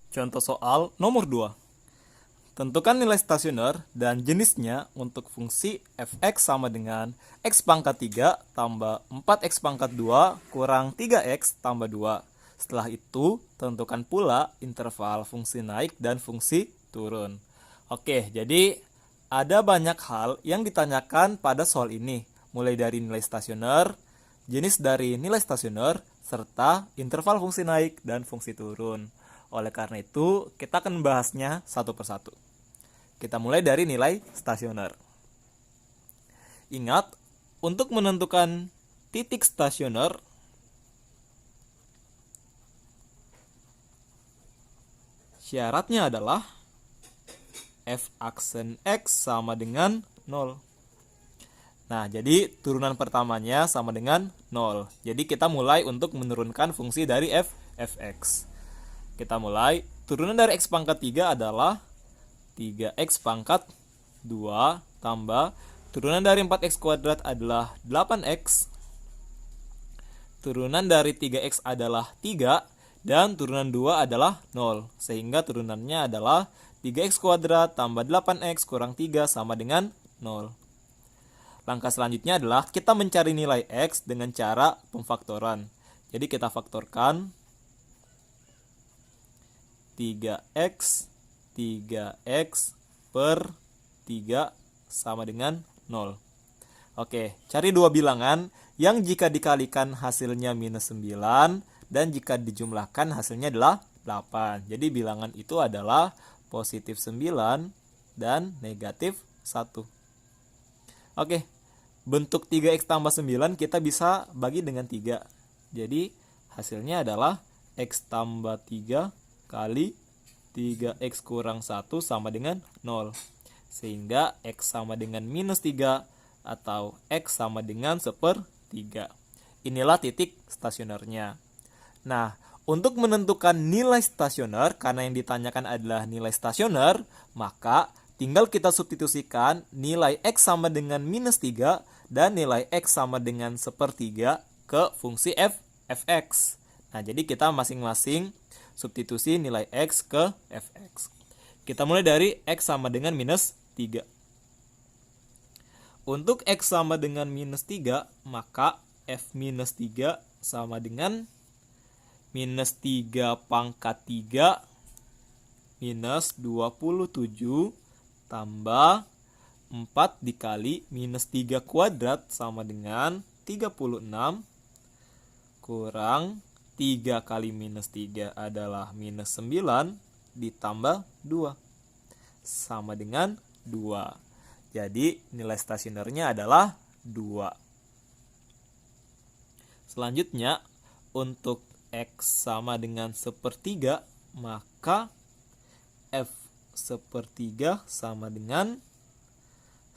Contoh soal nomor 2. Tentukan nilai stasioner dan jenisnya untuk fungsi f(x) sama dengan x pangkat 3 tambah 4x pangkat 2 kurang 3x tambah 2. Setelah itu, tentukan pula interval fungsi naik dan fungsi turun. Oke, jadi ada banyak hal yang ditanyakan pada soal ini, mulai dari nilai stasioner, jenis dari nilai stasioner, serta interval fungsi naik dan fungsi turun. Oleh karena itu, kita akan membahasnya satu persatu. Kita mulai dari nilai stasioner. Ingat, untuk menentukan titik stasioner, syaratnya adalah f aksen x sama dengan 0. Nah, jadi turunan pertamanya sama dengan 0. Jadi kita mulai untuk menurunkan fungsi dari fx. Kita mulai, turunan dari x pangkat 3 adalah 3x pangkat 2 tambah turunan dari 4x kuadrat adalah 8x. Turunan dari 3x adalah 3 dan turunan 2 adalah 0. Sehingga turunannya adalah 3x kuadrat tambah 8x kurang 3 sama dengan 0. Langkah selanjutnya adalah kita mencari nilai x dengan cara pemfaktoran. Jadi kita faktorkan 3x 3x per 3 sama dengan 0. Oke, cari dua bilangan yang jika dikalikan hasilnya minus 9 dan jika dijumlahkan hasilnya adalah 8. Jadi bilangan itu adalah positif 9 dan negatif 1. Oke, bentuk 3x tambah 9 kita bisa bagi dengan 3. Jadi hasilnya adalah x tambah 3 kali 3x kurang 1 sama dengan 0. Sehingga x sama dengan minus 3 atau x sama dengan sepertiga. Inilah titik stasionernya. Nah, untuk menentukan nilai stasioner, karena yang ditanyakan adalah nilai stasioner, maka tinggal kita substitusikan nilai x sama dengan minus 3 dan nilai x sama dengan sepertiga ke fungsi fx. Nah, jadi kita masing-masing substitusi nilai x ke fx. Kita mulai dari x sama dengan minus 3. Untuk x sama dengan minus 3, maka f minus 3 sama dengan minus 3 pangkat 3 minus 27 tambah 4 dikali minus 3 kuadrat sama dengan 36 kurang 3 kali minus 3 adalah minus 9 ditambah 2 sama dengan 2. Jadi nilai stasionernya adalah 2. Selanjutnya, untuk x sama dengan sepertiga, maka f sepertiga sama dengan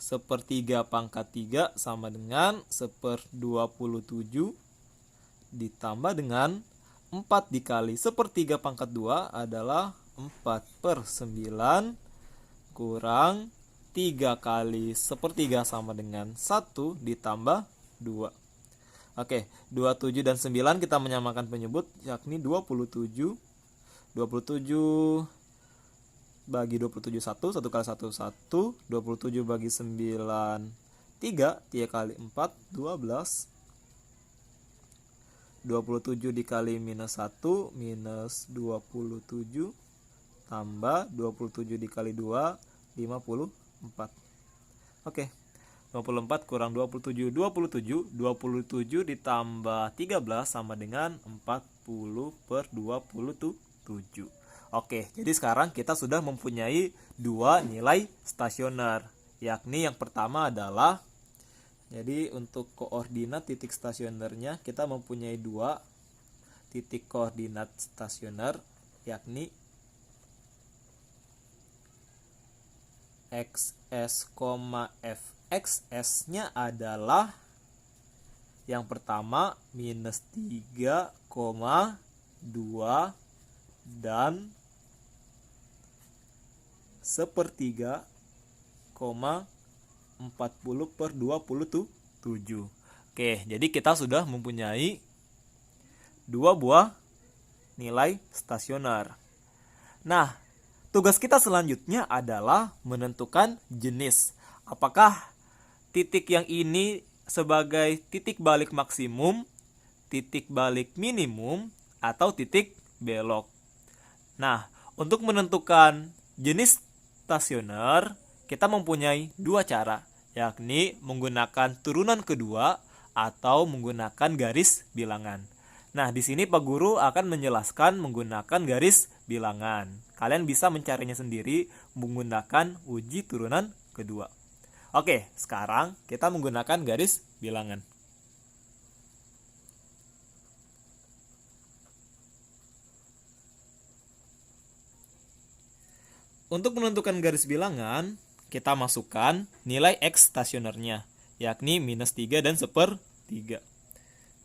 sepertiga pangkat 3 sama dengan 1/27 ditambah dengan 4 dikali sepertiga pangkat 2 adalah 4/9 kurang 3 kali sepertiga sama dengan 1 ditambah 2. Oke, 27 dan 9 kita menyamakan penyebut, yakni 27. 27 bagi 27 1, 1 kali 1 1, 27 bagi 9 3, 3 kali 4 12. 27 dikali minus 1 minus 27 tambah 27 dikali 2 54. Oke, 54 kurang 27 27 ditambah 13 sama dengan 40/27. Oke, jadi sekarang kita sudah mempunyai dua nilai stasioner, yakni yang pertama adalah, jadi untuk koordinat titik stasionernya kita mempunyai dua titik koordinat stasioner, yakni xs, fxs-nya adalah yang pertama minus 3,2 dan sepertiga, 40/27. Oke, jadi kita sudah mempunyai dua buah nilai stasioner. Nah, tugas kita selanjutnya adalah menentukan jenis. Apakah titik yang ini sebagai titik balik maksimum, titik balik minimum, atau titik belok. Nah, untuk menentukan jenis stasioner, kita mempunyai dua cara, yakni menggunakan turunan kedua atau menggunakan garis bilangan. Nah, di sini Pak Guru akan menjelaskan menggunakan garis bilangan. Kalian bisa mencarinya sendiri menggunakan uji turunan kedua. Oke, sekarang kita menggunakan garis bilangan. Untuk menentukan garis bilangan, kita masukkan nilai X stasionernya, yakni minus 3 dan 1/3.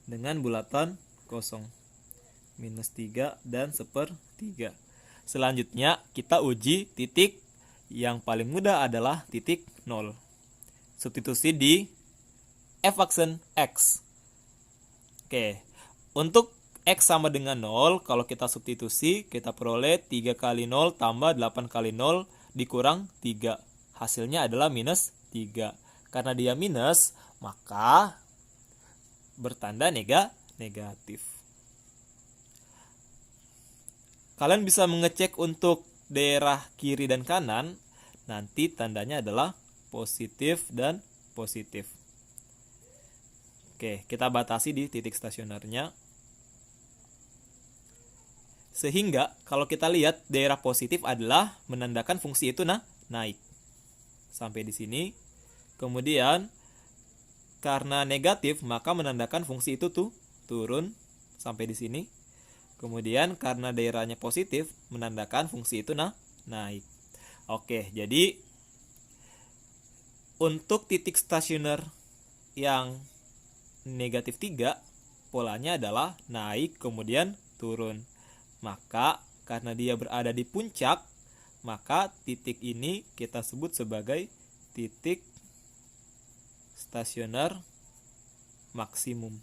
Dengan bulatan kosong. Minus 3 dan 1/3. Selanjutnya, kita uji titik yang paling mudah adalah titik 0. Substitusi di F aksen X. Oke, untuk X sama dengan 0, kalau kita substitusi, kita peroleh 3 kali 0 tambah 8 kali 0 dikurang 3. Hasilnya adalah minus 3. Karena dia minus, maka bertanda negatif. Kalian bisa mengecek untuk daerah kiri dan kanan, nanti tandanya adalah positif dan positif. Oke, kita batasi di titik stasionernya. Sehingga kalau kita lihat daerah positif adalah menandakan fungsi itu naik. Sampai di sini. Kemudian karena negatif maka menandakan fungsi itu turun sampai di sini. Kemudian karena daerahnya positif menandakan fungsi itu naik. Oke, jadi untuk titik stasioner yang negatif 3 polanya adalah naik kemudian turun. Maka karena dia berada di puncak, maka titik ini kita sebut sebagai titik stasioner maksimum.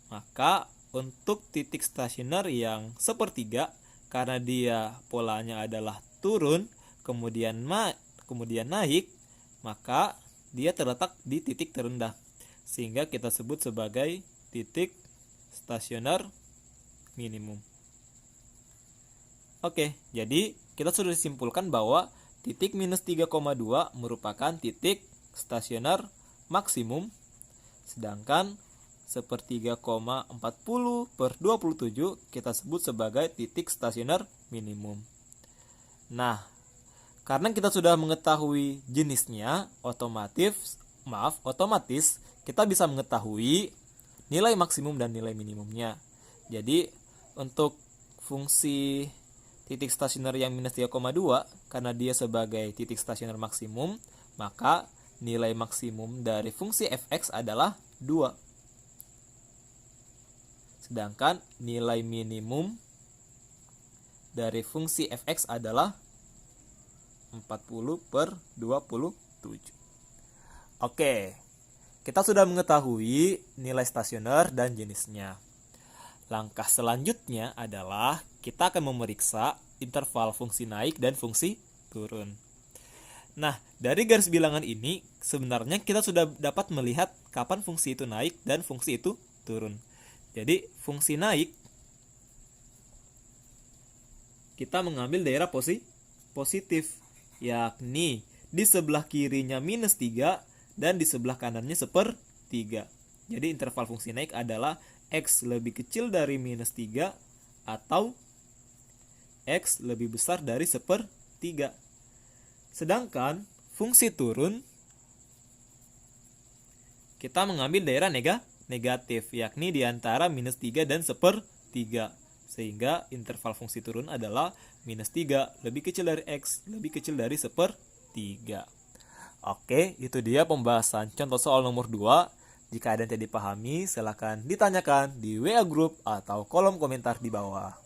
Maka untuk titik stasioner yang 1/3, karena dia polanya adalah turun kemudian naik, maka dia terletak di titik terendah, sehingga kita sebut sebagai titik stasioner minimum. Oke, jadi kita sudah disimpulkan bahwa titik minus 3,2 merupakan titik stasioner maksimum, sedangkan 1/3,40/27 kita sebut sebagai titik stasioner minimum. Nah, karena kita sudah mengetahui jenisnya, otomatis kita bisa mengetahui nilai maksimum dan nilai minimumnya. Jadi untuk fungsi titik stasioner yang minus 3,2, karena dia sebagai titik stasioner maksimum, maka nilai maksimum dari fungsi fx adalah 2. Sedangkan nilai minimum dari fungsi fx adalah 40/27. Oke, kita sudah mengetahui nilai stasioner dan jenisnya. Langkah selanjutnya adalah kita akan memeriksa interval fungsi naik dan fungsi turun. Nah, dari garis bilangan ini sebenarnya kita sudah dapat melihat kapan fungsi itu naik dan fungsi itu turun. Jadi fungsi naik kita mengambil daerah positif, yakni di sebelah kirinya minus 3 dan di sebelah kanannya 1/3. Jadi interval fungsi naik adalah X lebih kecil dari minus 3 atau X lebih besar dari 1/3. Sedangkan fungsi turun kita mengambil daerah negatif, yakni di antara minus 3 dan 1/3. Sehingga interval fungsi turun adalah minus 3 lebih kecil dari X lebih kecil dari 1/3. Oke, itu dia pembahasan contoh soal nomor 2. Jika ada yang tidak dipahami, silakan ditanyakan di WA Group atau kolom komentar di bawah.